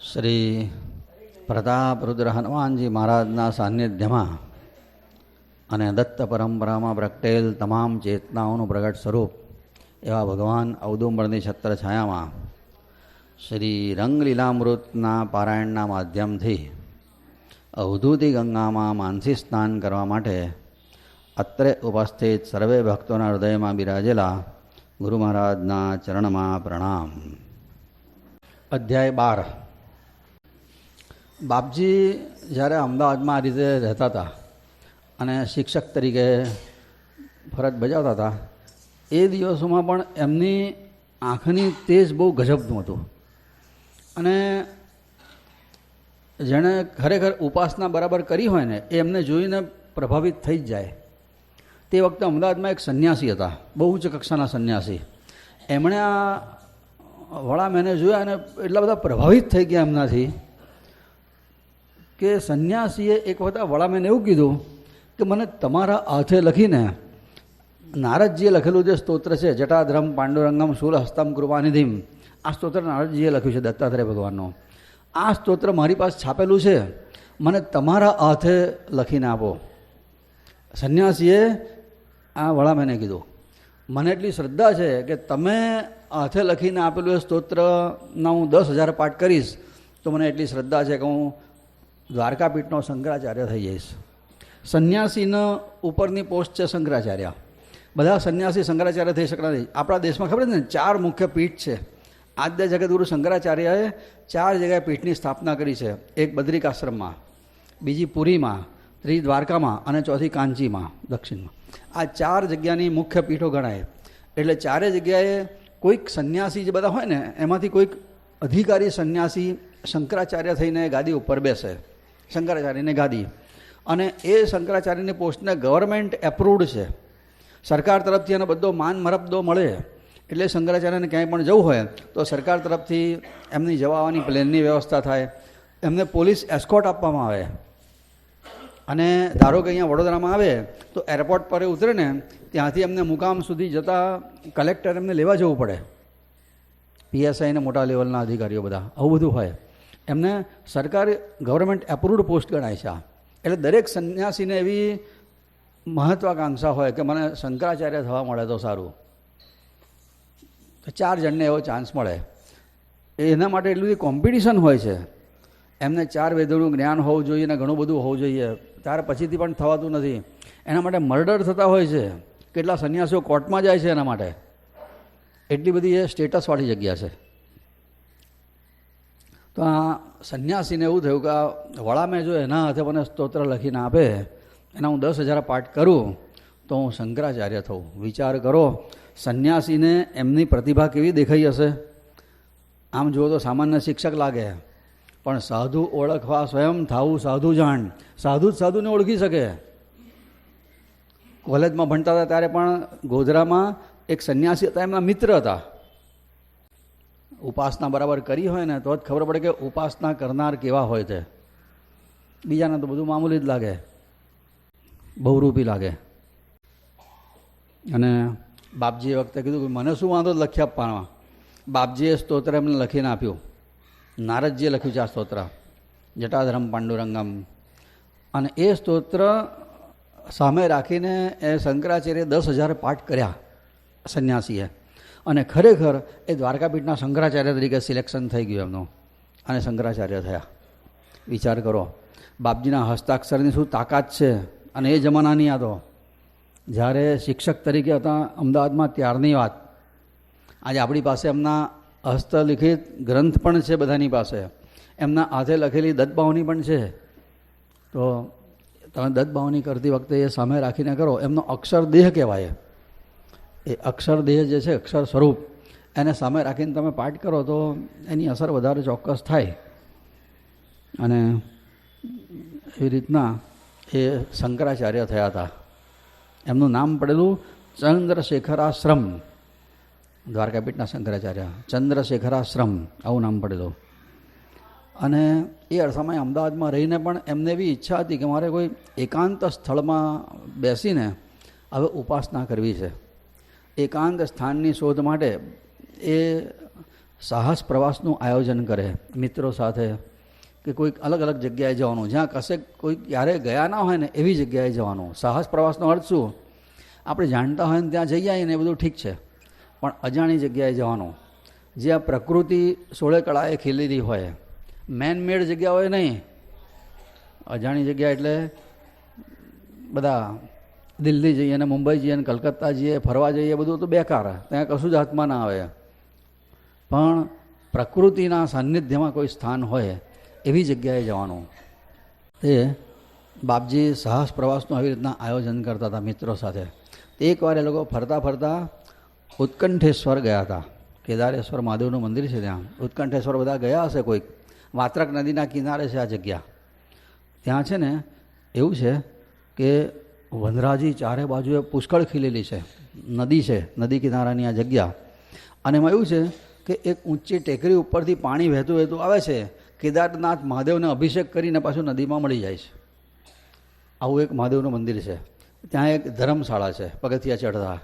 શ્રી પ્રતાપરુદ્ર હનુમાનજી મહારાજના સાનિધ્યમાં અને દત્ત પરંપરામાં પ્રગટેલ તમામ ચેતનાઓનું પ્રગટ સ્વરૂપ એવા ભગવાન ઔદુંબરની છત્રછાયામાં શ્રી રંગલીલામૃતના પારાયણના માધ્યમથી અવધૂતિ ગંગામાં માનસી સ્નાન કરવા માટે અત્રે ઉપસ્થિત સર્વે ભક્તોના હૃદયમાં બિરાજેલા ગુરુ મહારાજના ચરણમાં પ્રણામ. અધ્યાય 12. બાપજી જ્યારે અમદાવાદમાં આ રીતે રહેતા હતા અને શિક્ષક તરીકે ફરજ બજાવતા હતા, એ દિવસોમાં પણ એમની આંખની તેજ બહુ ગજબનું હતું અને જેણે ખરેખર ઉપાસના બરાબર કરી હોય ને એ એમને જોઈને પ્રભાવિત થઈ જ જાય. તે વખતે અમદાવાદમાં એક સંન્યાસી હતા, બહુ ઉચ્ચ કક્ષાના સંન્યાસી. એમણે આ વડામેને જોયા અને એટલા બધા પ્રભાવિત થઈ ગયા એમનાથી કે સંન્યાસીએ એક વખત આ વડામેને એવું કીધું કે મને તમારા હાથે લખીને નારદજીએ લખેલું જે સ્તોત્ર છે, જટાધ્રમ પાંડુરંગમ શૂલ હસ્તમ કૃપાનિધિમ, આ સ્તોત્ર નારદજીએ લખ્યું છે દત્તાત્રેય ભગવાનનું. આ સ્તોત્ર મારી પાસે છાપેલું છે, મને તમારા હાથે લખીને આપો. સંન્યાસીએ આ વડામેને કીધું, મને એટલી શ્રદ્ધા છે કે તમે હાથે લખીને આપેલું એ સ્તોત્રના હું 10,000 પાઠ કરીશ તો મને એટલી શ્રદ્ધા છે કે હું દ્વારકાપીઠનો શંકરાચાર્ય થઈ જઈશ. સંન્યાસીનો ઉપરની પોસ્ટ છે શંકરાચાર્ય. બધા સંન્યાસી શંકરાચાર્ય થઈ શકતા નથી. આપણા દેશમાં ખબર છે ને 4 મુખ્ય પીઠ છે. આદ્ય જગદગુરુ શંકરાચાર્યએ 4 જગ્યાએ પીઠની સ્થાપના કરી છે. એક બદ્રિકાશ્રમમાં, બીજી પુરીમાં, ત્રીજી દ્વારકામાં અને ચોથી કાંચીમાં દક્ષિણમાં. આ 4 જગ્યાની મુખ્ય પીઠો ગણાય. એટલે 4 જગ્યાએ કોઈક સંન્યાસી જે બધા હોય ને એમાંથી કોઈક અધિકારી સંન્યાસી શંકરાચાર્ય થઈને ગાદી ઉપર બેસે, શંકરાચાર્યની ગાદી. અને એ શંકરાચાર્યની પોસ્ટને ગવર્મેન્ટ એપ્રુવડ છે, સરકાર તરફથી એને બધો માન મરબદો મળે. એટલે શંકરાચાર્યને ક્યાંય પણ જવું હોય તો સરકાર તરફથી એમની જવાની પ્લેનની વ્યવસ્થા થાય, એમને પોલીસ એસ્કોર્ટ આપવામાં આવે. અને ધારો કે અહીંયા વડોદરામાં આવે તો એરપોર્ટ પર ઉતરે ને ત્યાંથી એમને મુકામ સુધી જતાં કલેક્ટર એમને લેવા જવું પડે. પીએસઆઈને મોટા લેવલના અધિકારીઓ બધા, આવું બધું હોય. એમને સરકાર ગવર્મેન્ટ એપ્રુવડ પોસ્ટ ગણાય છે. એટલે દરેક સંન્યાસીને એવી મહત્વાકાંક્ષા હોય કે મને શંકરાચાર્ય થવા મળે તો સારું. તો 4 જણને એવો ચાન્સ મળે. એના માટે એટલું બધી કોમ્પિટિશન હોય છે. એમને 4 વેદોનું જ્ઞાન હોવું જોઈએ ને ઘણું બધું હોવું જોઈએ. ત્યાર પછીથી પણ થવાતું નથી. એના માટે મર્ડર થતા હોય છે. કેટલા સંન્યાસીઓ કોર્ટમાં જાય છે એના માટે. એટલી બધી એ સ્ટેટસવાળી જગ્યા છે. તો આ સંન્યાસીને એવું થયું કે આ વડામે જો એના હાથે મને સ્તોત્ર લખીને આપે, એના હું 10,000 પાઠ કરું તો હું શંકરાચાર્ય થઉં. વિચાર કરો, સંન્યાસીને એમની પ્રતિભા કેવી દેખાઈ હશે. આમ જુઓ તો સામાન્ય શિક્ષક લાગે, પણ સાધુ ઓળખવા સ્વયં થાવું સાધુ જાણ. સાધુ જ સાધુને ઓળખી શકે. કોલેજમાં ભણતા હતા ત્યારે પણ ગોધરામાં એક સંન્યાસી હતા, એમના મિત્ર હતા. ઉપાસના બરાબર કરી હોય ને તો જ ખબર પડે કે ઉપાસના કરનાર કેવા હોય છે. બીજાને તો બધું મામૂલી જ લાગે, બહુરૂપી લાગે. અને બાપજીએ વખતે કીધું કે મને શું વાંધો લખી આપવામાં. બાપજીએ સ્તોત્ર એમને લખીને આપ્યું. નારદજીએ લખ્યું છે આ સ્તોત્ર, જટાધરમ પાંડુરંગમ. અને એ સ્તોત્ર સામે રાખીને એ શંકરાચાર્યે 10,000 પાઠ કર્યા સંન્યાસીએ. અને ખરેખર એ દ્વારકાપીઠના શંકરાચાર્ય તરીકે સિલેક્શન થઈ ગયું એમનું અને શંકરાચાર્ય થયા. વિચાર કરો, બાપજીના હસ્તાક્ષરની શું તાકાત છે. અને એ જમાનાની આ તો જ્યારે શિક્ષક તરીકે હતા અમદાવાદમાં ત્યારની વાત. આજે આપણી પાસે એમના હસ્તલિખિત ગ્રંથ પણ છે બધાની પાસે. એમના હાથે લખેલી દત્તબાવની પણ છે. તો તમે દત્તબાવની કરતી વખતે એ સામે રાખીને કરો. એમનો અક્ષરદેહ કહેવાય. એ અક્ષરદેહ જે છે, અક્ષર સ્વરૂપ, એને સામે રાખીને તમે પાઠ કરો તો એની અસર વધારે ચોક્કસ થાય. અને એવી રીતના એ શંકરાચાર્ય થયા હતા. એમનું નામ પડેલું ચંદ્રશેખરાશ્રમ. દ્વારકાપીઠના શંકરાચાર્ય, ચંદ્રશેખરાશ્રમ, આવું નામ પડેલું. અને એ અરસામાં અમદાવાદમાં રહીને પણ એમને એવી ઈચ્છા હતી કે મારે કોઈ એકાંત સ્થળમાં બેસીને હવે ઉપાસના કરવી છે. એકાંત સ્થાનની શોધ માટે એ સાહસ પ્રવાસનું આયોજન કરે મિત્રો સાથે, કે કોઈક અલગ અલગ જગ્યાએ જવાનું, જ્યાં કશે કોઈ ક્યારેય ગયા ના હોય ને એવી જગ્યાએ જવાનું. સાહસ પ્રવાસનો અર્થ શું? આપણે જાણતા હોય ને ત્યાં જઈ આવીએ ને એ બધું ઠીક છે, પણ અજાણી જગ્યાએ જવાનું, જ્યાં પ્રકૃતિ સોળે કળાએ ખીલેલી હોય, મેન મેડ જગ્યા હોય નહીં. અજાણી જગ્યા એટલે બધા દિલ્હી જઈએ ને મુંબઈ જઈએ ને કલકત્તા જઈએ ફરવા જઈએ, બધું તો બેકાર, ત્યાં કશું જ હાથમાં ના આવે. પણ પ્રકૃતિના સાનિધ્યમાં કોઈ સ્થાન હોય એવી જગ્યાએ જવાનું. તે બાપજી સાહસ પ્રવાસનું આવી રીતના આયોજન કરતા હતા મિત્રો સાથે. એકવાર એ લોકો ફરતા ફરતા ઉત્કંઠેશ્વર ગયા હતા. કેદારેશ્વર મહાદેવનું મંદિર છે ત્યાં. ઉત્કંઠેશ્વર બધા ગયા હશે કોઈક. વાત્રક નદીના કિનારે છે આ જગ્યા. ત્યાં છે ને એવું છે કે વનરાજી ચારે બાજુએ પુષ્કળ ખીલેલી છે, નદી છે, નદી કિનારાની આ જગ્યા. અને એમાં એવું છે કે એક ઊંચી ટેકરી ઉપરથી પાણી વહેતું વહેતું આવે છે. કેદારનાથ મહાદેવને અભિષેક કરીને પાછું નદીમાં મળી જાય છે. આવું એક મહાદેવનું મંદિર છે. ત્યાં એક ધર્મશાળા છે પગથિયા ચડતા.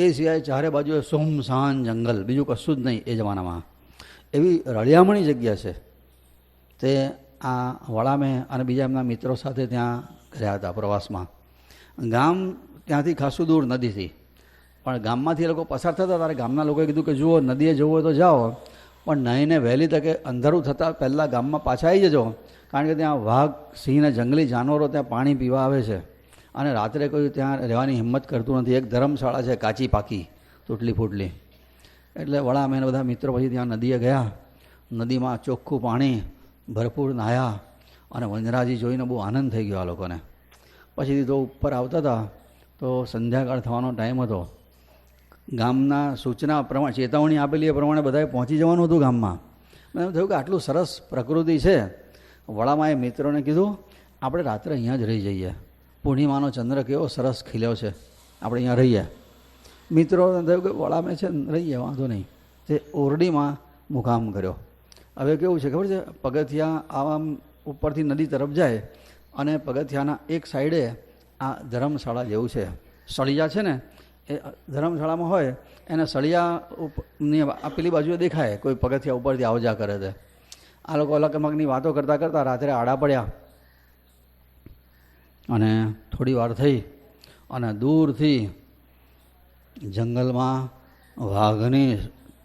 એ સિવાય ચારે બાજુએ સુમસાન જંગલ, બીજું કશું જ નહીં એ જમાનામાં. એવી રળિયામણી જગ્યા છે. તે આ વડામે અને બીજા એમના મિત્રો સાથે ત્યાં ગયા હતા પ્રવાસમાં. ગામ ત્યાંથી ખાસું દૂર નદીથી, પણ ગામમાંથી એ લોકો પસાર થતા ત્યારે ગામના લોકોએ કીધું કે જુઓ નદીએ જવું હોય તો જાઓ, પણ નહીંને વહેલી તકે અંધારું થતાં પહેલાં ગામમાં પાછા આવી જજો, કારણ કે ત્યાં વાઘ, સિંહ ને જંગલી જાનવરો ત્યાં પાણી પીવા આવે છે અને રાત્રે કોઈ ત્યાં રહેવાની હિંમત કરતું નથી. એક ધર્મશાળા છે કાચી પાકી, તૂટલી ફૂટલી. એટલે વડા અમે બધા મિત્રો પછી ત્યાં નદીએ ગયા. નદીમાં ચોખ્ખું પાણી, ભરપૂર નાહ્યા અને વનરાજી જોઈને બહુ આનંદ થઈ ગયો આ લોકોને. પછી તો ઉપર આવતા હતા તો સંધ્યાકાળ થવાનો ટાઈમ હતો. ગામના સૂચના પ્રમાણે, ચેતવણી આપેલી એ પ્રમાણે બધાએ પહોંચી જવાનું હતું ગામમાં. મને એમ થયું કે આટલું સરસ પ્રકૃતિ છે. વડામાં એ મિત્રોને કીધું આપણે રાત્રે અહીંયા જ રહી જઈએ. પૂર્ણિમાનો ચંદ્ર કેવો સરસ ખીલ્યો છે, આપણે અહીંયા રહીએ. મિત્રોને થયું કે વડામાં છે રહીએ, વાંધો નહીં. તે ઓરડીમાં મુકામ કર્યો. હવે કેવું છે ખબર છે, પગથિયા આવા ઉપરથી નદી તરફ જાય અને પગથિયાના એક સાઈડે આ ધર્મશાળા જેવું છે. સળિયા છે ને એ ધર્મશાળામાં હોય, એને સળિયાની પેલી બાજુએ દેખાય કોઈ પગથિયા ઉપરથી આવજા કરે છે. આ લોકો અલગ અમગની વાતો કરતાં કરતાં રાત્રે આડા પડ્યા અને થોડી વાર થઈ અને દૂરથી જંગલમાં વાઘની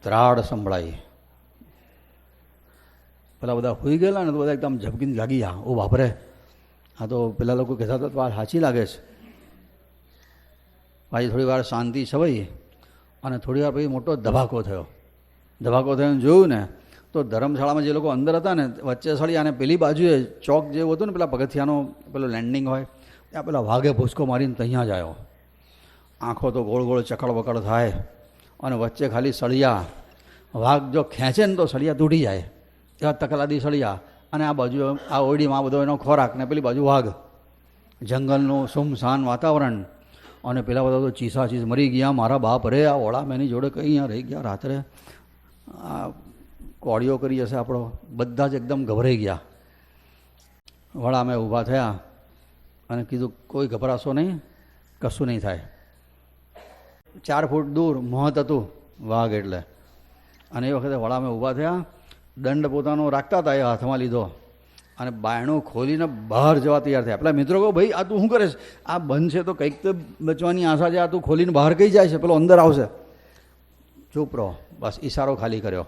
ત્રાડ સંભળાઈ. પેલા બધા હોઈ ગયેલા ને તો બધા એકદમ ઝબકીને જાગી ગયા. ઓ બાપરે, હા તો પેલા લોકો કહેતા હતા વાત સાચી લાગે છે. પાછી થોડી વાર શાંતિ છવાઈ અને થોડી વાર પછી મોટો ધબાકો થયો. ધબાકો થયો જોયું ને તો ધર્મશાળામાં જે લોકો અંદર હતા ને વચ્ચે સળી અને પેલી બાજુએ ચોક જેવું હતું ને પેલા પગથિયાનો પેલો લેન્ડિંગ હોય ત્યાં પેલા વાઘે ભૂસકો મારીને ત્યાં જ આવ્યો. આંખો તો ગોળ ગોળ ચકડ બકડ થાય અને વચ્ચે ખાલી સળિયા. વાઘ જો ખેંચે ને તો સળિયા તૂટી જાય એવા તકલાદી સળિયા. અને આ બાજુ આ ઓરડીમાં આ બધો એનો ખોરાક ને પેલી બાજુ વાઘ. જંગલનું સુમસાન વાતાવરણ અને પેલા બધા તો ચીસા ચીસ મરી ગયા. મારા બાપ રે, આ ઓળા મેની જોડે કંઈ અહીંયા રહી ગયા રાત્રે, આ કોળીઓ કરી હશે આપણો. બધા જ એકદમ ગભરાઈ ગયા. વડા અમે ઊભા થયા અને કીધું કોઈ ગભરાશો નહીં, કશું નહીં થાય. 4 ફૂટ દૂર મહત હતું વાઘ એટલે. અને એ વખતે વડા અમે ઊભા થયા, દંડ પોતાનો રાખતા હતા એ હાથમાં લીધો અને બાયણું ખોલીને બહાર જવા તૈયાર થયા. પેલા મિત્રો કહો ભાઈ આ તું શું કરે છે, આ બંધ છે તો કંઈક તો બચવાની આશા છે, આ તું ખોલીને બહાર કઈ જાય છે, પેલો અંદર આવશે. ચૂપ રહો, બસ ઈશારો ખાલી કર્યો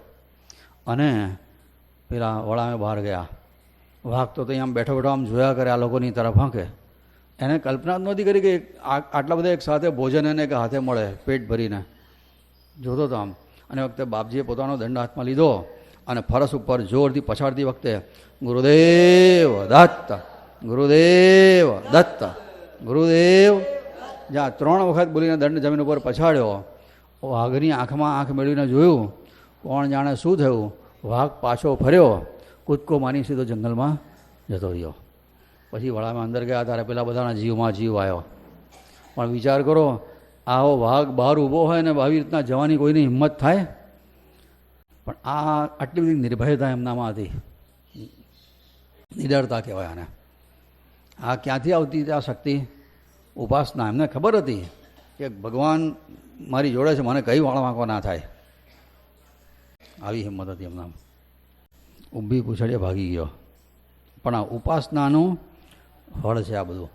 અને પેલા વડામે બહાર ગયા. વાઘ તો ત્યાં આમ બેઠો બેઠો આમ જોયા કરે આ લોકોની તરફ. હા કે એને કલ્પના જ નહોતી કરી કે આટલા બધા એક સાથે ભોજન એને કે હાથે મળે પેટ ભરીને. જોતો તો આમ. અને વખતે બાપજીએ પોતાનો દંડ હાથમાં લીધો અને ફરસ ઉપર જોરથી પછાડતી વખતે ગુરુદેવ દત્ત, ગુરુદેવ દત્ત, ગુરુદેવ જ્યાં 3 વખત બોલીને દંડ જમીન ઉપર પછાડ્યો. વાઘની આંખમાં આંખ મેળવીને જોયું, કોણ જાણે શું થયું. વાઘ પાછો ફર્યો, કૂદકો મારી સીધો જંગલમાં જતો રહ્યો. પછી વડામાં અંદર ગયા ત્યારે પેલા બધાના જીવમાં જીવ આવ્યો. પણ વિચાર કરો, આવો વાઘ બહાર ઊભો હોય ને આવી રીતના જવાની કોઈની હિંમત થાય? પણ આ આટલી બધી નિર્ભયતા એમનામાં હતી, નિડરતા કહેવાય આને. આ ક્યાંથી આવતી આ શક્તિ? ઉપાસના. એમને ખબર હતી કે ભગવાન મારી જોડે છે, મને કંઈ વાળવાંકો ના થાય. આવી હિંમત હતી એમના. ઊભી પૂછડીએ ભાગી ગયો. પણ આ ઉપાસનાનું ફળ છે આ બધું.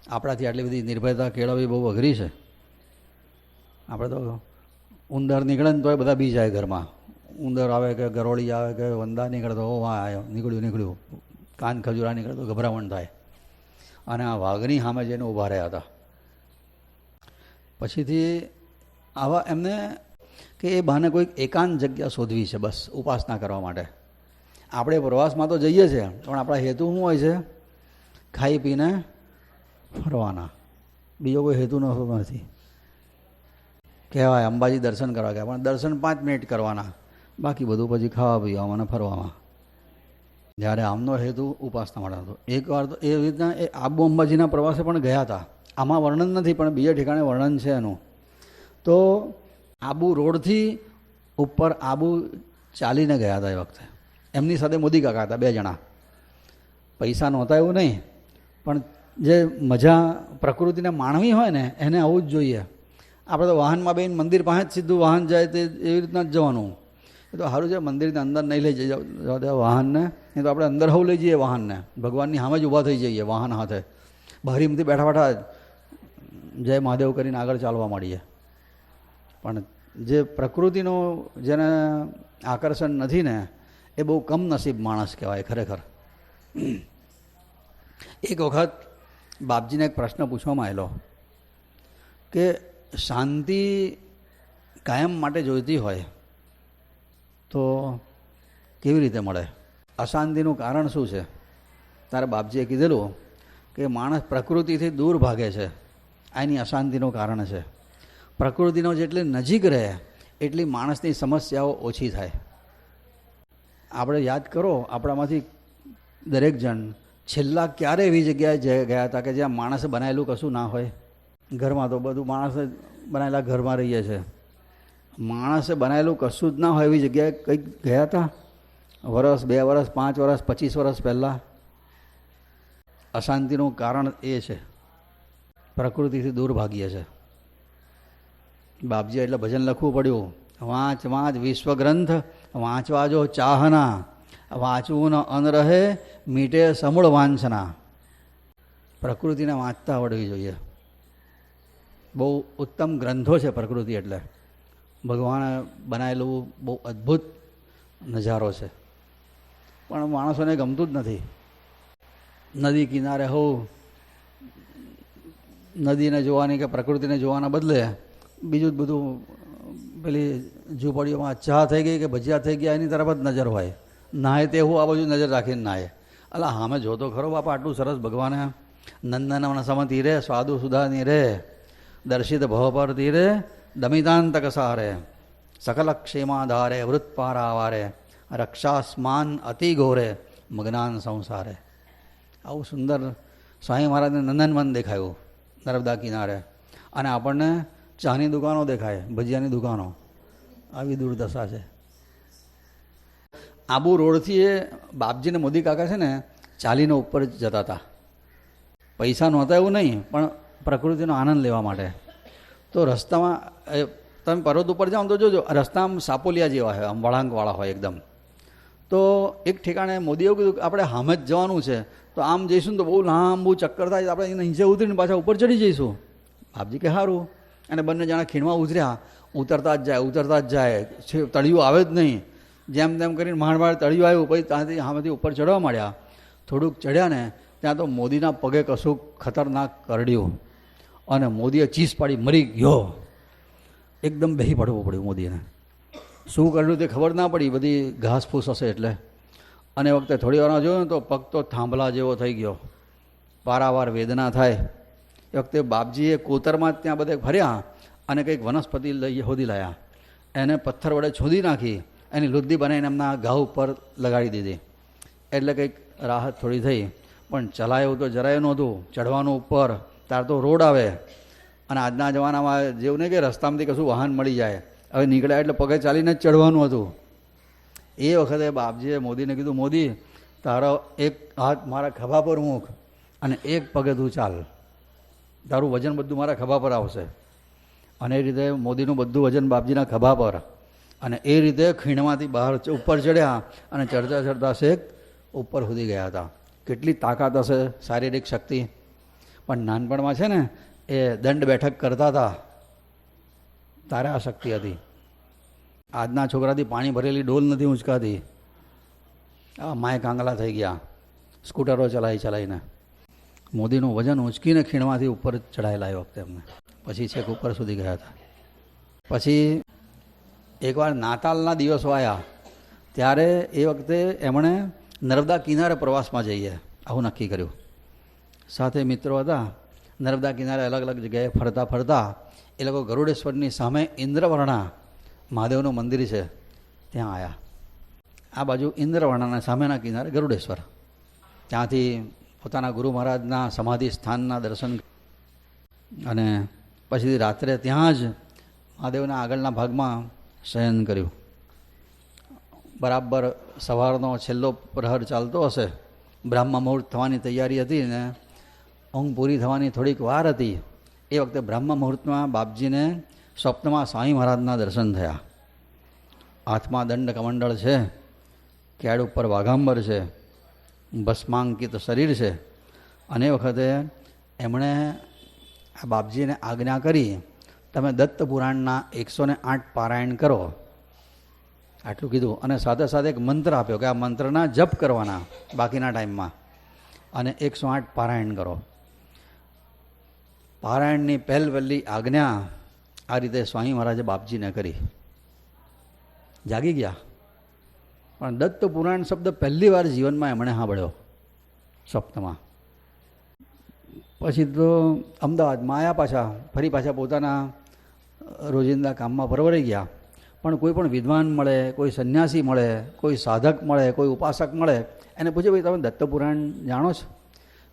આપણાથી આટલી બધી નિર્ભયતા કેળવવી બહુ અઘરી છે. આપણે તો ઉંદર નીકળે ને તોય બધા બી જાય ઘરમાં. ઉંદર આવે કે ગરોળી આવે કે વંદા નીકળે તો વાહ આવ્યો, નીકળ્યું. કાન ખજૂરા નીકળે તો ગભરામણ થાય. અને આ વાઘની સામે જઈને ઊભા રહ્યા હતા. પછીથી આવા એમને કે એ બહાને કોઈક એકાંત જગ્યા શોધવી છે બસ ઉપાસના કરવા માટે. આપણે પ્રવાસમાં તો જઈએ છીએ પણ આપણા હેતુ શું હોય છે? ખાઈ પીને ફરવાના, બીજો કોઈ હેતુ નથી. કહેવાય અંબાજી દર્શન કરવા ગયા પણ દર્શન 5 મિનિટ કરવાના, બાકી બધું પછી ખાવા પીવામાં અને ફરવામાં. જ્યારે આમનો હેતુ ઉપાસના માટે હતો. એકવાર તો એ રીતના એ આબુ અંબાજીના પ્રવાસે પણ ગયા હતા. આમાં વર્ણન નથી પણ બીજા ઠેકાણે વર્ણન છે એનું. તો આબુ રોડથી ઉપર આબુ ચાલીને ગયા હતા એ વખતે. એમની સાથે મોદી કાકા હતા, 2 જણા. પૈસા નહોતા એવું નહીં, પણ જે મજા પ્રકૃતિને માણવી હોય ને એને આવું જ જોઈએ. આપણે તો વાહનમાં બેન મંદિર પાસે જ સીધું વાહન જાય તે એવી રીતના જ જવાનું. એ તો સારું છે મંદિરની અંદર નહીં લઈ જઈએ વાહનને, નહીં તો આપણે અંદર હવું લઈ જઈએ વાહનને. ભગવાનની સામે જ ઊભા થઈ જઈએ વાહન હાથે. બહારીમાંથી બેઠા બેઠા જય મહાદેવ કરીને આગળ ચાલવા માંડીએ. પણ જે પ્રકૃતિનું જેને આકર્ષણ નથી ને એ બહુ કમનસીબ માણસ કહેવાય ખરેખર. એક વખત બાપજીને એક પ્રશ્ન પૂછવામાં આવેલો કે શાંતિ કાયમ માટે જોઈતી હોય તો કેવી રીતે મળે? અશાંતિનું કારણ શું છે? તારે બાપજીએ કીધેલું કે માણસ પ્રકૃતિથી દૂર ભાગે છે, આ એની અશાંતિનું કારણ છે. પ્રકૃતિનો જેટલી નજીક રહે એટલી માણસની સમસ્યાઓ ઓછી થાય. આપણે યાદ કરો, આપણામાંથી દરેક જણ છેલ્લા ક્યારે એવી જગ્યાએ ગયા હતા કે જ્યાં માણસે બનાવેલું કશું ના હોય? ઘરમાં તો બધું માણસે બનાવેલા ઘરમાં રહીએ છીએ. માણસે બનાવેલું કશું જ ના હોય એવી જગ્યાએ કંઈક ગયા હતા? વર્ષ, 2 વર્ષ, 5 વર્ષ, 25 વર્ષ પહેલાં. અશાંતિનું કારણ એ છે પ્રકૃતિથી દૂર ભાગીએ છે. બાપજી એટલે ભજન લખવું પડ્યું. વાંચ વાંચ વિશ્વગ્રંથ વાંચવા જો ચાહના, વાંચવું ન અન રહે મીટે સમૂળ વાંચના. પ્રકૃતિને વાંચતા આવડવી જોઈએ. બહુ ઉત્તમ ગ્રંથો છે પ્રકૃતિ એટલે. ભગવાને બનાવેલું બહુ અદ્ભુત નજારો છે, પણ માણસોને ગમતું જ નથી. નદી કિનારે હોઉં, નદીને જોવાની કે પ્રકૃતિને જોવાના બદલે બીજું જ બધું પેલી ઝૂંપડીઓમાં ચા થઈ ગઈ કે ભજીયા થઈ ગયા એની તરફ જ નજર હોય. નાહે તે હું આ બાજુ નજર રાખીને નાહે. અલા હામે જોતો ખરો બાપા, આટલું સરસ ભગવાને નંદન સમતી રે સ્વાદુ સુધાની રે દર્શિત ભવ પર તીરે દમિતાંતક સારે સકલ ક્ષેમાધારે વૃત્પારાવારે રક્ષાસ્માન અતિ ઘોરે મગ્નાન સંસારે. આવું સુંદર સ્વામી મહારાજને નંદનવન દેખાયું નર્મદા કિનારે, અને આપણને ચાની દુકાનો દેખાય, ભજીયાની દુકાનો. આવી દુર્દશા છે. આબુ રોડથી એ બાપજીને મોદી કાકા છે ને ચાલીને ઉપર જતા હતા. પૈસા નહોતા એવું નહીં, પણ પ્રકૃતિનો આનંદ લેવા માટે. તો રસ્તામાં તમે પર્વત ઉપર જાઓ તો જોજો રસ્તામાં સાપોલિયા જેવા હોય, આમ વળાંકવાળા હોય એકદમ. તો એક ઠેકાણે મોદીએ એવું કીધું કે આપણે સામે જ જવાનું છે, તો આમ જઈશું તો બહુ લાંબુ ચક્કર થાય, આપણે નીચે ઉતરીને પાછા ઉપર ચડી જઈશું. બાપજી કે સારું. અને બંને જણા ખીણમાં ઉતર્યા, ઉતરતા જ જાય, તળિયું આવે જ નહીં. જેમ તેમ કરીને માંડ તળિયું આવ્યું, પછી ત્યાંથી સામેથી ઉપર ચડવા માંડ્યા. થોડુંક ચડ્યા ને ત્યાં તો મોદીના પગે કશું ખતરનાક કરડ્યું અને મોદીએ ચીસ પાડી મરી ગયો. એકદમ બેહી પડવું પડ્યું મોદીને. શું કર્યું તે ખબર ના પડી, બધી ઘાસ ફૂસ હશે એટલે. અને એ વખતે થોડી વાર જોયું તો પગ તો થાંભલા જેવો થઈ ગયો, પારાવાર વેદના થાય. એ વખતે બાપજીએ કોતરમાં ત્યાં બધે ફર્યા અને કંઈક વનસ્પતિ લઈ શોધી લાયા, એને પથ્થર વડે છોદી નાખી, એની લુદ્દી બનાવીને એમના ઘા ઉપર લગાડી દીધી. એટલે કંઈક રાહત થોડી થઈ, પણ ચલાયું તો જરાય નહોતું. ચડવાનું ઉપર તાર તો રોડ આવે, અને આજના જમાનામાં જેવું નહીં કે રસ્તામાંથી કશું વાહન મળી જાય. હવે નીકળ્યા એટલે પગે ચાલીને જ ચડવાનું હતું. એ વખતે બાપજીએ મોદીને કીધું, મોદી તારો એક હાથ મારા ખભા પર મૂક અને એક પગે તું ચાલ, તારું વજન બધું મારા ખભા પર આવશે. અને એ રીતે મોદીનું બધું વજન બાપજીના ખભા પર, અને એ રીતે ખીણમાંથી બહાર ઉપર ચડ્યા અને ચડતા ચડતા શેક ઉપર સુધી ગયા હતા. કેટલી તાકાત હશે, શારીરિક શક્તિ. પણ નાનપણમાં છે ને એ દંડ બેઠક કરતા હતા તારે આ શક્તિ હતી. આજના છોકરાથી પાણી ભરેલી ડોલ નથી ઊંચકાતી. આ માય કાંગલા થઈ ગયા સ્કૂટરો ચલાવીને. મોદીનું વજન ઊંચકીને ખીણમાંથી ઉપર ચડાયેલા એ વખતે એમને. પછી છેક ઉપર સુધી ગયા હતા. પછી એકવાર નાતાલના દિવસો આવ્યા ત્યારે એ વખતે એમણે નર્મદા કિનારે પ્રવાસમાં જઈએ આવું નક્કી કર્યું. સાથે મિત્રો હતા. નર્મદા કિનારે અલગ અલગ જગ્યાએ ફરતા ફરતા એ લોકો ગરુડેશ્વરની સામે ઇન્દ્રવર્ણા મહાદેવનું મંદિર છે ત્યાં આવ્યા. આ બાજુ ઇન્દ્રવર્ણાના સામેના કિનારે ગરુડેશ્વર. ત્યાંથી પોતાના ગુરુ મહારાજના સમાધિ સ્થાનના દર્શન અને પછી રાત્રે ત્યાં જ મહાદેવના આગળના ભાગમાં શયન કર્યું. બરાબર સવારનો છેલ્લો પ્રહર ચાલતો હશે, બ્રહ્મ મુહૂર્ત થવાની તૈયારી હતી ને ઊંઘ પૂરી થવાની થોડીક વાર હતી. એ વખતે બ્રહ્મ મુહૂર્તમાં બાપજીને સ્વપ્નમાં સ્વામી મહારાજના દર્શન થયા. હાથમાં દંડ કમંડળ છે, કેડ ઉપર વાઘાંબર છે, ભસ્માંકિત શરીર છે. અને એ વખતે એમણે આ બાપજીને આજ્ઞા કરી તમે દત્ત પુરાણના 108 પારાયણ કરો, આટલું કીધું. અને સાથે સાથે એક મંત્ર આપ્યો કે આ મંત્રના જપ કરવાના બાકીના ટાઈમમાં અને 108 પારાયણ કરો. પારાયણની પહેલી આજ્ઞા આ રીતે સ્વામી મહારાજે બાપજીને કરી. જાગી ગયા. પણ દત્ત પુરાણ શબ્દ પહેલી વાર જીવનમાં એમણે સાંભળ્યો સ્વપ્નમાં. પછી તો અમદાવાદમાં આવ્યા પાછા, ફરી પાછા પોતાના રોજિંદા કામમાં પરવરાઈ ગયા. પણ કોઈ પણ વિદ્વાન મળે, કોઈ સંન્યાસી મળે, કોઈ સાધક મળે, કોઈ ઉપાસક મળે, એને પૂછે ભાઈ તમે દત્ત પુરાણ જાણો છો?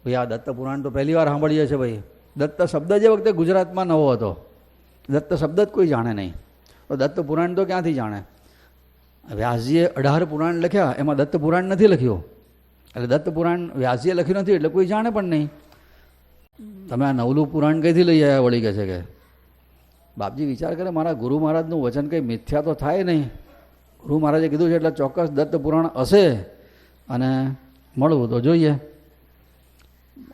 ભાઈ આ દત્ત પુરાણ તો પહેલી વાર સાંભળીએ છીએ ભાઈ. દત્ત શબ્દ જે વખતે ગુજરાતમાં નવો હતો, દત્ત શબ્દ જ કોઈ જાણે નહીં. તો દત્ત પુરાણ તો ક્યાંથી જાણે? વ્યાસજીએ 18 પુરાણ લખ્યા, એમાં દત્ત પુરાણ નથી લખ્યું. એટલે દત્ત પુરાણ વ્યાસજીએ લખ્યું નથી એટલે કોઈ જાણે પણ નહીં. તમે આ 9લું પુરાણ કઈથી લઈ આવ્યા વળી કહે છે કે. બાપજી વિચાર કરે મારા ગુરુ મહારાજનું વચન કંઈ મિથ્યા તો થાય નહીં. ગુરુ મહારાજે કીધું છે એટલે ચોક્કસ દત્ત પુરાણ હશે અને મળવું તો જોઈએ.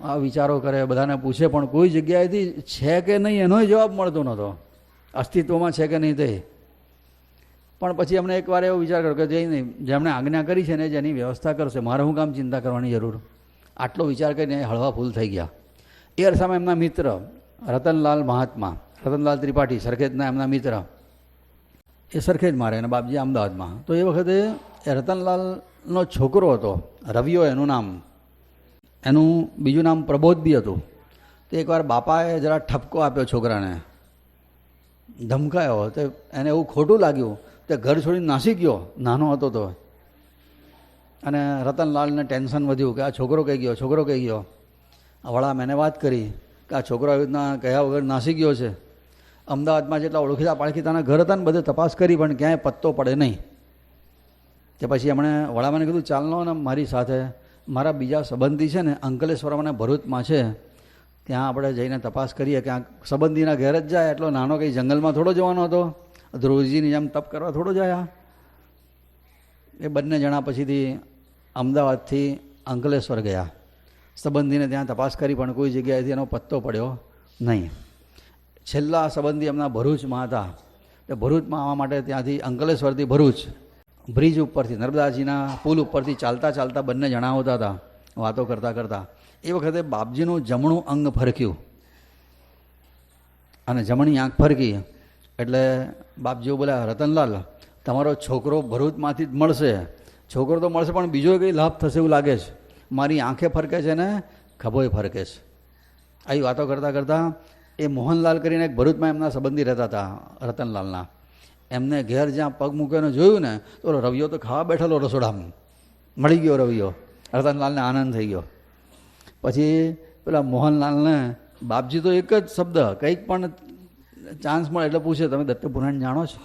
આ વિચારો કરે, બધાને પૂછે, પણ કોઈ જગ્યાએથી છે કે નહીં એનોય જવાબ મળતો નહોતો. અસ્તિત્વમાં છે કે નહીં તે. પણ પછી એમણે એકવાર એવો વિચાર કર્યો કે જઈ નહીં, જેમણે આજ્ઞા કરી છે ને જેની વ્યવસ્થા કરશે, મારે શું કામ ચિંતા કરવાની જરૂર. આટલો વિચાર કરીને હળવા ફૂલ થઈ ગયા. એ અરસામાં એમના મિત્ર રતનલાલ મહાત્મા, રતનલાલ ત્રિપાઠી, સરખેજના એમના મિત્ર, એ સરખેજમાં રહે અને બાપજી અમદાવાદમાં. તો એ વખતે એ રતનલાલનો છોકરો હતો રવિયો એનું નામ, એનું બીજું નામ પ્રબોધ બી હતું. તો એકવાર બાપાએ જરા ઠપકો આપ્યો છોકરાને, ધમકાયો. તો એને એવું ખોટું લાગ્યું, તે ઘર છોડીને નાસી ગયો, નાનો હતો તો. અને રતનલાલને ટેન્શન વધ્યું કે આ છોકરો કઈ ગયો, છોકરો કઈ ગયો. વડા મેને વાત કરી કે આ છોકરો આવી રીતના કહ્યા વગર નાસી ગયો છે. અમદાવાદમાં જેટલા ઓળખીતા પાળખીતાના ઘર હતા ને બધે તપાસ કરી પણ ક્યાંય પત્તો પડે નહીં. તે પછી એમણે વડામાને કીધું ચાલનો ને મારી સાથે, મારા બીજા સંબંધી છે ને અંકલેશ્વરમાં અને ભરૂચમાં છે, ત્યાં આપણે જઈને તપાસ કરીએ. ક્યાંક સંબંધીના ઘેર જ જાય, એટલો નાનો કંઈ જંગલમાં થોડો જવાનો હતો, ધ્રુવજીની જેમ તપ કરવા થોડો જાય. એ બંને જણા પછીથી અમદાવાદથી અંકલેશ્વર ગયા. સંબંધીને ત્યાં તપાસ કરી પણ કોઈ જગ્યાએથી એનો પત્તો પડ્યો નહીં. છેલ્લા સંબંધી એમના ભરૂચમાં હતા. તો ભરૂચમાં આવવા માટે ત્યાંથી અંકલેશ્વરથી ભરૂચ બ્રિજ ઉપરથી, નર્મદાજીના પુલ ઉપરથી ચાલતા ચાલતા બંને જણા આવતા હતા વાતો કરતાં કરતાં. એ વખતે બાપજીનું જમણું અંગ ફરક્યું અને જમણી આંખ ફરકી. એટલે બાપજીઓ બોલ્યા રતનલાલ તમારો છોકરો ભરૂચમાંથી જ મળશે. છોકરો તો મળશે પણ બીજો કંઈ લાભ થશે એવું લાગે છે. મારી આંખે ફરકે છે ને ખભોય ફરકે છે. આવી વાતો કરતાં કરતાં એ મોહનલાલ કરીને એક ભરૂચમાં એમના સંબંધી રહેતા હતા રતનલાલના. એમને ઘેર જ્યાં પગ મૂક્યો જોયું ને તો રવિયો તો ખાવા બેઠેલો રસોડામાં. મળી ગયો રવિયો. રતનલાલને આનંદ થઈ ગયો. પછી પેલા મોહનલાલને બાપજી તો એક જ શબ્દ, કંઈક પણ ચાન્સ મળે એટલે પૂછે તમે દત્ત પુરાણ જાણો છો?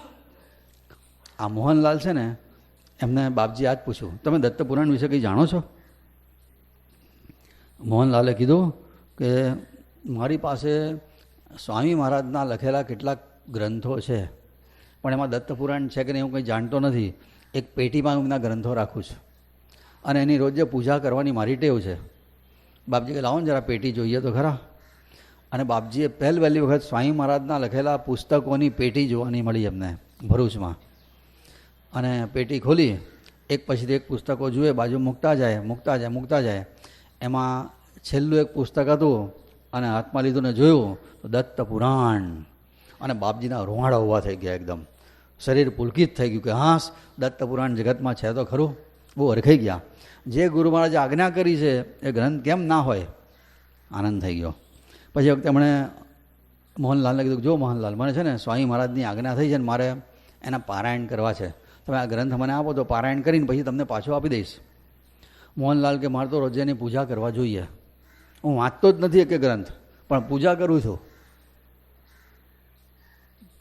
આ મોહનલાલ છે ને એમને બાપજી આજ પૂછ્યું તમે દત્ત પુરાણ વિશે કંઈ જાણો છો? મોહનલાલે કીધું કે મારી પાસે સ્વામી મહારાજના લખેલા કેટલાક ગ્રંથો છે, પણ એમાં દત્ત પુરાણ છે કે નહીં હું કંઈ જાણતો નથી. એક પેટીમાં હું એમના ગ્રંથો રાખું છું અને એની રોજે પૂજા કરવાની મારી ટેવ છે. બાપજી કે લાવો ને જરા પેટી જોઈએ તો ખરા. અને બાપજીએ પહેલી વખત સ્વામી મહારાજના લખેલા પુસ્તકોની પેટી જોવાની મળી એમને ભરૂચમાં. અને પેટી ખોલી, એક પછીથી એક પુસ્તકો જુએ, બાજુ મૂકતા જાય. એમાં છેલ્લું એક પુસ્તક હતું અને હાથમાં લીધું ને જોયું તો દત્ત પુરાણ. અને બાપજીના રૂવાડા ઊભા થઈ ગયા, એકદમ શરીર પુલકિત થઈ ગયું કે હાસ દત્ત પુરાણ જગતમાં છે તો ખરું. બહુ હરખાઈ ગયા. જે ગુરુ મહારાજે આજ્ઞા કરી છે એ ગ્રંથ કેમ ના હોય, આનંદ થઈ ગયો. પછી વખતે એમણે મોહનલાલને કીધું, જો મોહનલાલ, મને છે ને સ્વામી મહારાજની આજ્ઞા થઈ છે ને મારે એના પારાયણ કરવા છે, તમે આ ગ્રંથ મને આપો તો પારાયણ કરીને પછી તમને પાછો આપી દઈશ. મોહનલાલ કે મારે તો રોજે એની પૂજા કરવા જોઈએ. હું વાંચતો જ નથી એક ગ્રંથ, પણ પૂજા કરું છું.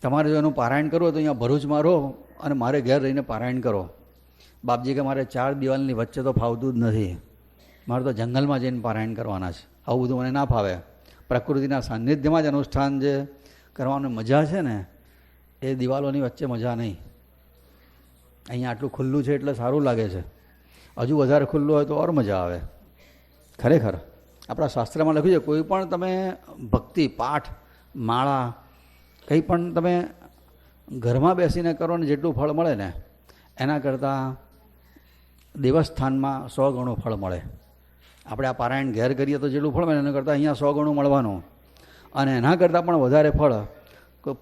તમારે જો એનું પારાયણ કરવું હોય તો અહીંયા ભરૂચમાં રહો અને મારે ઘેર રહીને પારાયણ કરો. બાપજી કે મારે 4 દિવાલની વચ્ચે તો ફાવતું જ નથી, મારે તો જંગલમાં જઈને પારાયણ કરવાના છે. આવું બધું મને ના ફાવે. પ્રકૃતિના સાનિધ્યમાં જ અનુષ્ઠાન જે કરવાની મજા છે ને એ દિવાલોની વચ્ચે મજા નહીં. અહીંયા આટલું ખુલ્લું છે એટલે સારું લાગે છે, હજુ વધારે ખુલ્લું હોય તો ઓર મજા આવે. ખરેખર આપણા શાસ્ત્રમાં લખ્યું છે કોઈ પણ તમે ભક્તિ પાઠ માળા કંઈ પણ તમે ઘરમાં બેસીને કરો ને જેટલું ફળ મળે ને એના કરતાં દેવસ્થાનમાં 100 ગણું ફળ મળે. આપણે આ પારાયણ ઘેર કરીએ તો જેટલું ફળ મળે એના કરતાં અહીંયા 100 ગણું મળવાનું. અને એના કરતાં પણ વધારે ફળ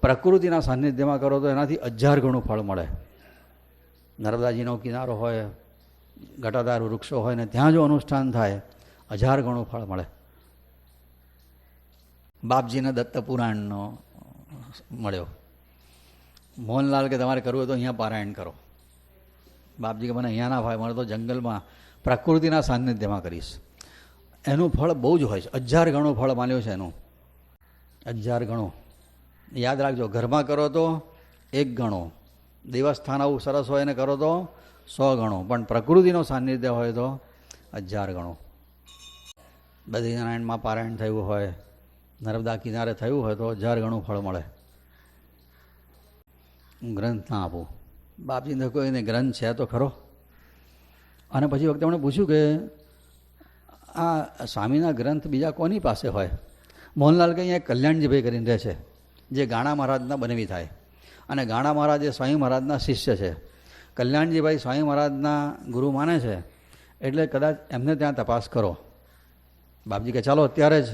પ્રકૃતિના સાનિધ્યમાં કરો તો એનાથી 1000 ગણું ફળ મળે. નર્મદાજીનો કિનારો હોય, ઘટાદાર વૃક્ષો હોય ને ત્યાં જો અનુષ્ઠાન થાય 1000 ગણું ફળ મળે. બાપજીને દત્ત પુરાણનો મળ્યો. મોહનલાલ કે તમારે કરવું હોય તો અહીંયા પારાયણ કરો. બાપજી કે મને અહીંયા ના ફાવે, મારે તો જંગલમાં પ્રકૃતિના સાનિધ્યમાં કરીશ. એનું ફળ બહુ જ હોય છે, 1000 ગણું ફળ માન્યું છે એનું. 1000 ગણું યાદ રાખજો. ઘરમાં કરો તો 1 ગણો, દેવસ્થાન આવું સરસ હોય ને કરો તો 100 ગણો, પણ પ્રકૃતિનો સાનિધ્ય હોય તો 1000 ગણો. બદ્રીનારાયણમાં પારાયણ થયું હોય, નર્મદા કિનારે થયું હોય તો 1000 ગણું ફળ મળે. હું ગ્રંથ ના આપું. બાપજીને કોઈને ગ્રંથ છે તો ખરો. અને પછી વખતે એમણે પૂછ્યું કે આ સ્વામીના ગ્રંથ બીજા કોની પાસે હોય. મોહનલાલ કે અહીંયા કલ્યાણજીભાઈ કરીને રહે છે, જે ગાણા મહારાજના બનેવી થાય. અને ગાણા મહારાજ એ સ્વામી મહારાજના શિષ્ય છે. કલ્યાણજીભાઈ સ્વામી મહારાજના ગુરુ માને છે, એટલે કદાચ એમને ત્યાં તપાસ કરો. બાપજી કે ચાલો અત્યારે જ.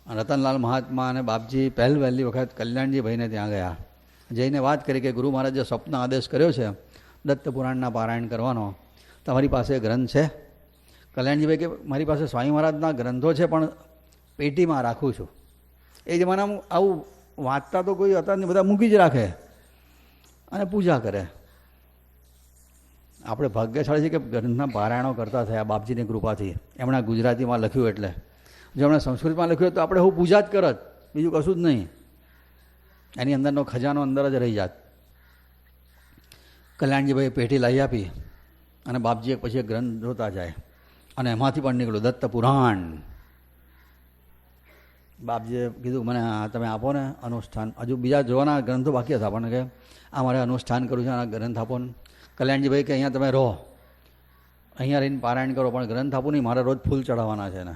રતનલાલ મહાત્મા અને બાપજી પહેલી વખત કલ્યાણજીભાઈને ત્યાં ગયા. જઈને વાત કરી કે ગુરુ મહારાજે સ્વપ્ન આદેશ કર્યો છે દત્ત પુરાણના પારાયણ કરવાનો, તમારી પાસે ગ્રંથ છે? કલ્યાણજીભાઈ કે મારી પાસે સ્વામી મહારાજના ગ્રંથો છે પણ પેટીમાં રાખું છું. એ જમાનામાં આવું વાંચતા તો કોઈ હતા નહીં, બધા મૂકી જ રાખે અને પૂજા કરે. આપણે ભાગ્યશાળી છે કે ગ્રંથના પારાયણો કરતા થયા બાપજીની કૃપાથી. એમણે ગુજરાતીમાં લખ્યું એટલે, જો એમણે સંસ્કૃતમાં લખ્યું તો આપણે હું પૂજા જ કરત, બીજું કશું જ નહીં. એની અંદરનો ખજાનો અંદર જ રહી જાત. કલ્યાણજીભાઈએ પેટી લાવી આપી અને બાપજીએ પછી એક ગ્રંથ જોતા જાય અને એમાંથી પણ નીકળ્યું દત્ત પુરાણ. બાપજીએ કીધું મને તમે આપો ને અનુષ્ઠાન. હજુ બીજા જોવાના ગ્રંથો બાકી હતા પણ કે આ મારે અનુષ્ઠાન કરવું છે, આ ગ્રંથ આપો ને. કલ્યાણજીભાઈ કે અહીંયા તમે રહો, અહીંયા રહીને પારાયણ કરો, પણ ગ્રંથ આપો નહીં, મારે રોજ ફૂલ ચડાવવાના છે ને.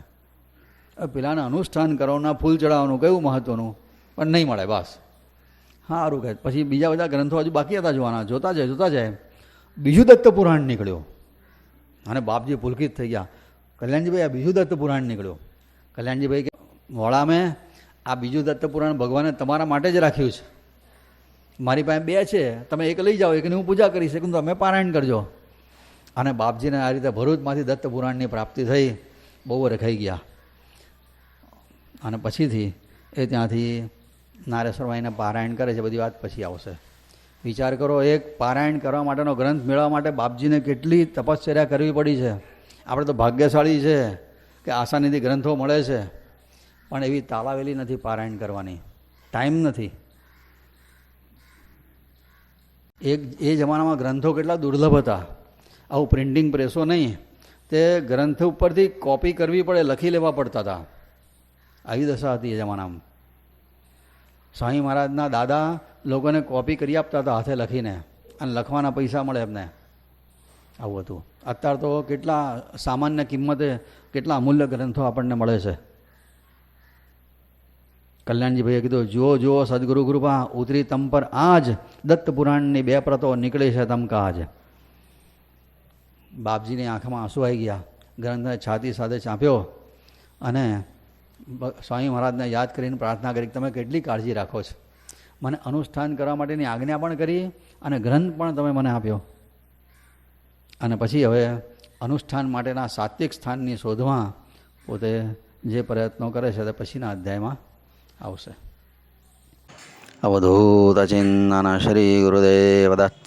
પેલાને અનુષ્ઠાન કરવાના ફૂલ ચડાવવાનું કયું મહત્ત્વનું, પણ નહીં મળે બસ. સારું કહે. પછી બીજા બધા ગ્રંથો હજુ બાકી હતા જોવાના. જોતા જાય બીજું દત્ત પુરાણ નીકળ્યું અને બાપજી પુલકિત થઈ ગયા. કલ્યાણજીભાઈ આ બીજું દત્ત પુરાણ નીકળ્યું. કલ્યાણજીભાઈ કે મોડા મેં આ બીજું દત્ત પુરાણ ભગવાને તમારા માટે જ રાખ્યું છે. મારી પાસે 2 છે, તમે એક લઈ જાઓ, એકની હું પૂજા કરી શકું, તમે પારાયણ કરજો. અને બાપજીને આ રીતે ભરૂચમાંથી દત્ત પુરાણની પ્રાપ્તિ થઈ. બહુ રખાઈ ગયા. અને પછીથી એ ત્યાંથી નારેશ્વરભાઈને પારાયણ કરે છે. બધી વાત પછી આવશે. વિચાર કરો, એક પારાયણ કરવા માટેનો ગ્રંથ મેળવવા માટે બાપજીને કેટલી તપશ્ચર્યા કરવી પડી છે. આપણે તો ભાગ્યશાળી છે કે આસાનીથી ગ્રંથો મળે છે, પણ એવી તાલાવેલી નથી પારાયણ કરવાની, ટાઈમ નથી. એ જમાનામાં ગ્રંથો કેટલા દુર્લભ હતા. આવું પ્રિન્ટિંગ પ્રેસો નહીં, તે ગ્રંથ ઉપરથી કોપી કરવી પડે, લખી લેવા પડતા હતા. આવી દશા હતી એ જમાનામાં. સ્વામી મહારાજના દાદા લોકોને કોપી કરી આપતા હતા હાથે લખીને, અને લખવાના પૈસા મળે એમને. આવું હતું. અત્યારે તો કેટલા સામાન્ય કિંમતે કેટલા અમૂલ્ય ગ્રંથો આપણને મળે છે. કલ્યાણજીભાઈએ કીધું, જુઓ જુઓ સદગુરુ કૃપા ઉતરી તમ પર આજ, દત્ત પુરાણની 2 પ્રતો નીકળી છે તમ કાજ. બાપજીની આંખમાં આંસુ આવી ગયા, ગ્રંથને છાતી સાથે ચાંપ્યો અને સ્વામી મહારાજને યાદ કરીને પ્રાર્થના કરી, તમે કેટલી કાળજી રાખો છો, મને અનુષ્ઠાન કરવા માટેની આજ્ઞા પણ કરી અને ગ્રંથ પણ તમે મને આપ્યો. અને પછી હવે અનુષ્ઠાન માટેના સાત્વિક સ્થાનની શોધમાં પોતે જે પ્રયત્નો કરે છે તે પછીના અધ્યાયમાં આવશે. અવધૂત ચિંતન શ્રી ગુરુદેવ દત્ત.